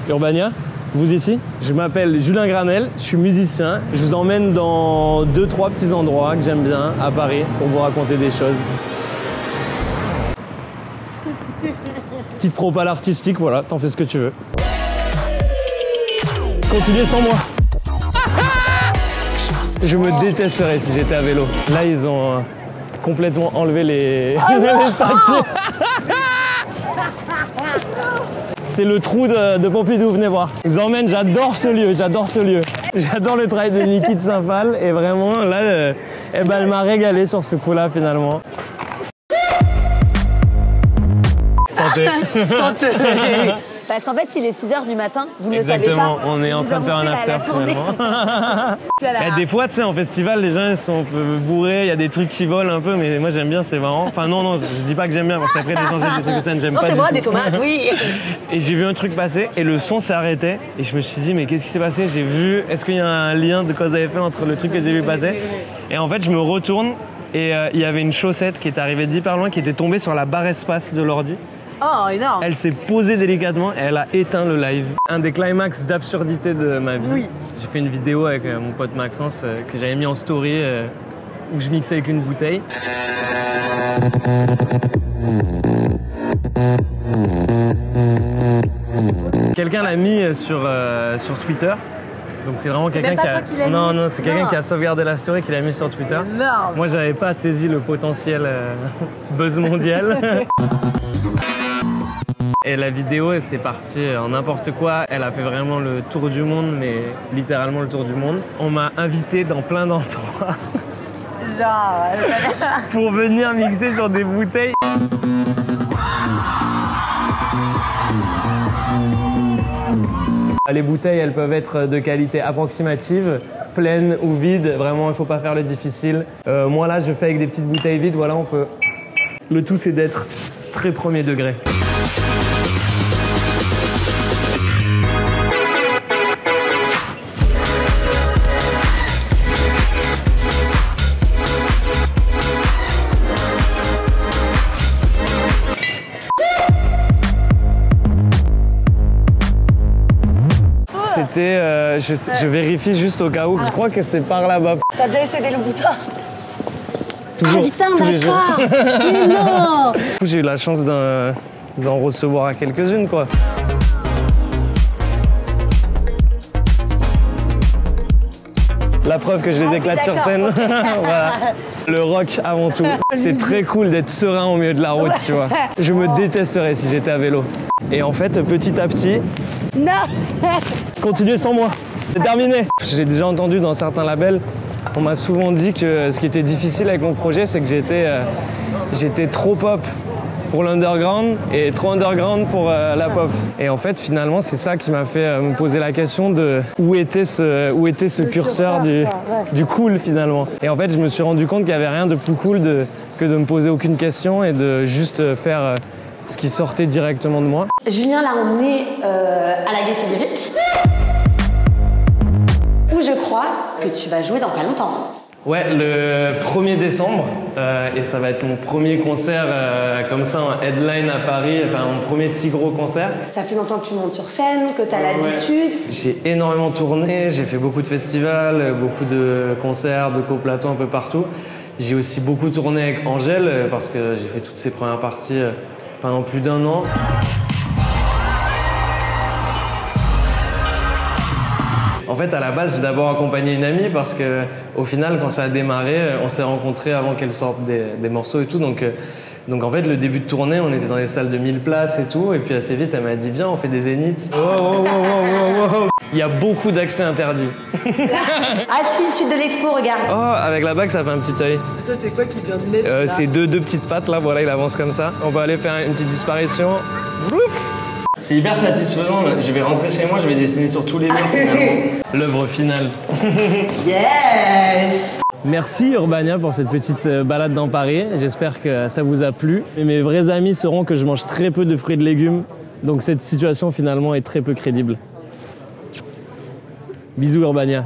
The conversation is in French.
Urbania, vous ici? Je m'appelle Julien Granel, je suis musicien. Je vous emmène dans 2-3 petits endroits que j'aime bien à Paris pour vous raconter des choses. Petite propale artistique, voilà, t'en fais ce que tu veux. Continuez sans moi. Je me détesterais si j'étais à vélo. Là, ils ont complètement enlevé les statues. C'est le trou de Pompidou, venez voir. Je vous emmène, j'adore ce lieu, j'adore ce lieu. J'adore le travail de Niki de Saint-Phal et vraiment, là, eh ben, elle m'a régalé sur ce coup-là, finalement. Santé. Santé. Parce qu'en fait, il est 6 h du matin, vous ne le savez pas. Exactement, on est en train de faire un after finalement. Des fois, tu sais, en festival, les gens ils sont un peu bourrés, il y a des trucs qui volent un peu, mais moi j'aime bien, c'est marrant. Enfin non, je dis pas que j'aime bien, parce qu'après d'échanger des trucs de scène, j'aime pas. Non, c'est moi, des tomates, oui. Et j'ai vu un truc passer, et le son s'est arrêté, et je me suis dit, mais qu'est-ce qui s'est passé? J'ai vu, est-ce qu'il y a un lien de cause à effet entre le truc que j'ai vu passer? Et en fait, je me retourne, et il y avait une chaussette qui est arrivée d'hyper loin, qui était tombée sur la barre espace de l'ordi. Oh, énorme. Elle s'est posée délicatement et elle a éteint le live. Un des climax d'absurdité de ma vie. Oui. J'ai fait une vidéo avec mon pote Maxence que j'avais mis en story où je mixais avec une bouteille. Quelqu'un l'a mis sur Twitter. Donc c'est vraiment quelqu'un qui a... Non, c'est quelqu'un qui a sauvegardé la story, qui l'a mis sur Twitter. Énorme. Moi, j'avais pas saisi le potentiel buzz mondial. Et la vidéo, c'est parti en n'importe quoi. Elle a fait vraiment le tour du monde, mais littéralement le tour du monde. On m'a invité dans plein d'endroits pour venir mixer sur des bouteilles. Les bouteilles, elles peuvent être de qualité approximative, pleines ou vides. Vraiment, il ne faut pas faire le difficile. Moi, là, je fais avec des petites bouteilles vides. Voilà, on peut... Le tout, c'est d'être très premier degré. C'était, je vérifie juste au cas où, je crois que c'est par là-bas. T'as déjà essayé le bouton? Toujours, ah putain, d'accord. Mais non. J'ai eu la chance d'en recevoir à quelques-unes, quoi. La preuve que je les éclate sur scène. Okay. Voilà. Le rock avant tout. C'est très cool d'être serein au milieu de la route, tu vois. Je me détesterais si j'étais à vélo. Et en fait, petit à petit... Non. Continuez sans moi. C'est terminé. J'ai déjà entendu dans certains labels, on m'a souvent dit que ce qui était difficile avec mon projet, c'est que j'étais trop pop pour l'underground et trop underground pour la pop. Et en fait, finalement, c'est ça qui m'a fait me poser la question de où était ce curseur du cool, finalement. Et en fait, je me suis rendu compte qu'il n'y avait rien de plus cool que de me poser aucune question et de juste faire ce qui sortait directement de moi. Julien, là, on est à la Gaîté Lyrique, où je crois que tu vas jouer dans pas longtemps. Ouais, le 1er décembre, et ça va être mon premier concert comme ça en headline à Paris, enfin mon premier si gros concert. Ça fait longtemps que tu montes sur scène, que tu as l'habitude. J'ai énormément tourné, j'ai fait beaucoup de festivals, beaucoup de concerts, de co-plateaux un peu partout. J'ai aussi beaucoup tourné avec Angèle parce que j'ai fait toutes ses premières parties pendant plus d'1 an. En fait, à la base, j'ai d'abord accompagné une amie parce que, au final, quand ça a démarré, on s'est rencontrés avant qu'elle sorte des morceaux et tout. Donc en fait, le début de tournée, on était dans des salles de 1000 places et tout. Et puis assez vite, elle m'a dit, viens, on fait des zéniths. Oh. Il y a beaucoup d'accès interdits. Ah si, suite de l'expo, regarde. Oh, avec la bague, ça fait un petit œil. Et toi, c'est quoi qui vient de naître? C'est deux petites pattes, là, voilà, il avance comme ça. On va aller faire une petite disparition. C'est hyper satisfaisant. Je vais rentrer chez moi, je vais dessiner sur tous les murs finalement. L'œuvre finale. Yes. Merci Urbania pour cette petite balade dans Paris. J'espère que ça vous a plu. Et mes vrais amis sauront que je mange très peu de fruits et de légumes. Donc cette situation finalement est très peu crédible. Bisous Urbania.